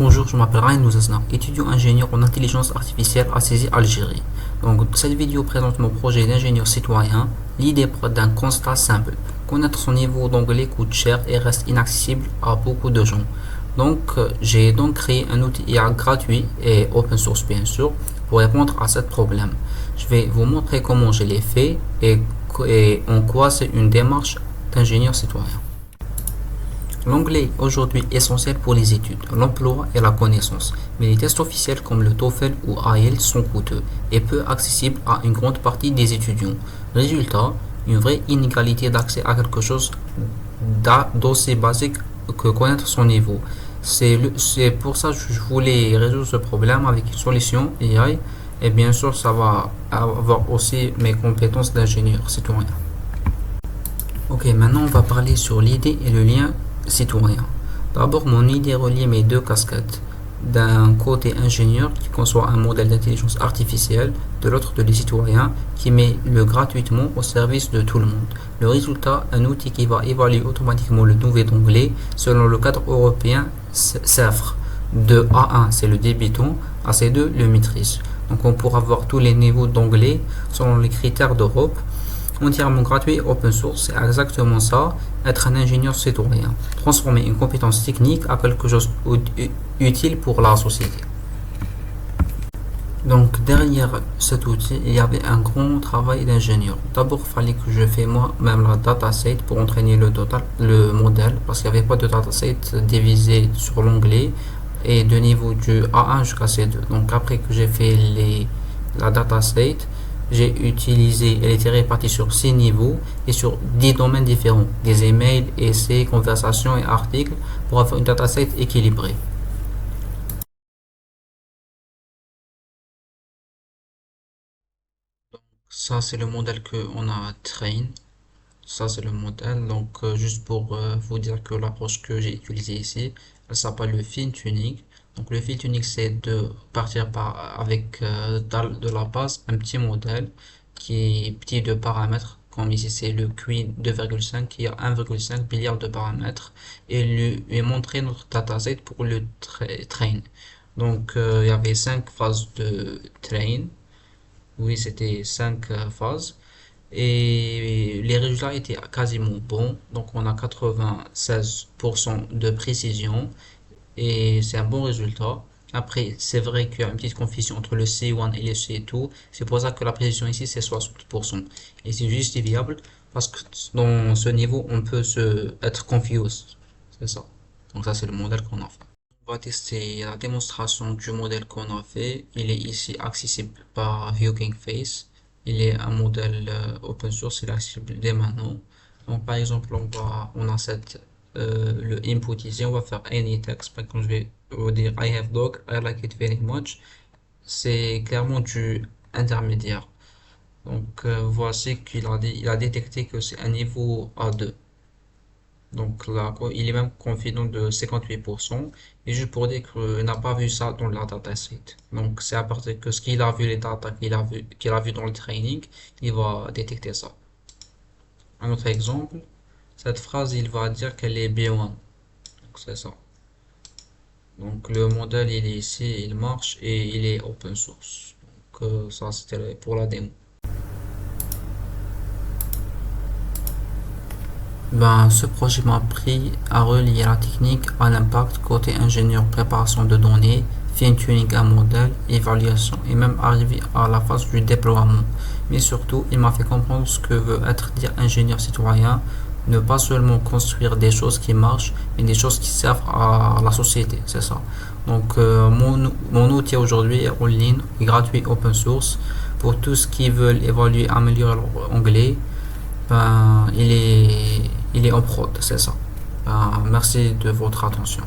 Bonjour, je m'appelle Ryan Nouzazna, étudiant ingénieur en intelligence artificielle à CESI Algérie. Donc, cette vidéo présente mon projet d'ingénieur citoyen. L'idée part d'un constat simple. Connaître son niveau d'anglais coûte cher et reste inaccessible à beaucoup de gens. J'ai créé un outil IA gratuit et open source bien sûr pour répondre à ce problème. Je vais vous montrer comment je l'ai fait et en quoi c'est une démarche d'ingénieur citoyen. L'anglais est aujourd'hui essentiel pour les études, l'emploi et la connaissance, mais les tests officiels comme le TOEFL ou IELTS sont coûteux et peu accessibles à une grande partie des étudiants. Résultat, une vraie inégalité d'accès à quelque chose d'aussi basique que connaître son niveau. C'est pour ça que je voulais résoudre ce problème avec une solution AI et bien sûr ça va avoir aussi mes compétences d'ingénieur citoyen. Ok, maintenant on va parler sur l'idée et le lien citoyen. D'abord, mon idée relie mes deux casquettes. D'un côté ingénieur qui conçoit un modèle d'intelligence artificielle, de l'autre de les citoyens qui met le gratuitement au service de tout le monde. Le résultat, un outil qui va évaluer automatiquement le niveau d'anglais selon le cadre européen CEFR. De A1 c'est le débutant, à C2 le maîtrise. Donc on pourra voir tous les niveaux d'anglais selon les critères d'Europe. Entièrement gratuit et open source, c'est exactement ça, être un ingénieur citoyen, transformer une compétence technique à quelque chose utile pour la société. Donc derrière cet outil, il y avait un grand travail d'ingénieur. D'abord, il fallait que je fasse moi-même la dataset pour entraîner le modèle, parce qu'il n'y avait pas de dataset divisé sur l'onglet et de niveau du A1 jusqu'à C2. Donc après que j'ai fait la dataset, j'ai utilisé, elle était répartie sur 6 niveaux et sur 10 domaines différents, des emails, essais, conversations et articles pour avoir une dataset équilibrée. Ça, c'est le modèle qu'on a train. Ça, c'est le modèle. Juste pour vous dire que l'approche que j'ai utilisée ici, elle s'appelle le fine tuning. Donc, le fine tuning, c'est de partir avec de la base un petit modèle qui est petit de paramètres. Comme ici, c'est le Queen 2,5 qui a 1,5 milliard de paramètres et lui montrer notre dataset pour le train. Il y avait 5 phases de train. Oui, c'était 5 phases et les résultats étaient quasiment bons. Donc on a 96% de précision et c'est un bon résultat. Après, c'est vrai qu'il y a une petite confusion entre le C1 et le C2. C'est pour ça que la précision ici c'est 60%. Et c'est justifiable parce que dans ce niveau on peut être confused. C'est ça. Donc ça c'est le modèle qu'on a fait. On va tester la démonstration du modèle qu'on a fait. Il est ici accessible par Hugging Face. Il est un modèle open source, il est accessible dès maintenant. Donc par exemple, on a le input ici, on va faire any text. Par exemple, je vais vous dire I have dog, I like it very much. C'est clairement du intermédiaire. Voici il a détecté que c'est un niveau A2. Donc là, il est même confident de 58%. Et juste pour dire qu'il n'a pas vu ça dans la dataset. Donc c'est à partir que ce qu'il a vu, les data qu'il a vu dans le training, il va détecter ça. Un autre exemple, cette phrase, il va dire qu'elle est B1. Donc c'est ça. Donc le modèle, il est ici, il marche et il est open source. Ça, c'était pour la démo. Ce projet m'a appris à relier la technique à l'impact côté ingénieur, préparation de données, fine-tuning un modèle, évaluation et même arriver à la phase du déploiement. Mais surtout, il m'a fait comprendre ce que veut dire ingénieur citoyen, ne pas seulement construire des choses qui marchent, mais des choses qui servent à la société, c'est ça. Mon outil aujourd'hui est en ligne, gratuit, open source, pour tous ceux qui veulent évaluer, améliorer leur anglais. Il est en prod, c'est ça. Merci de votre attention.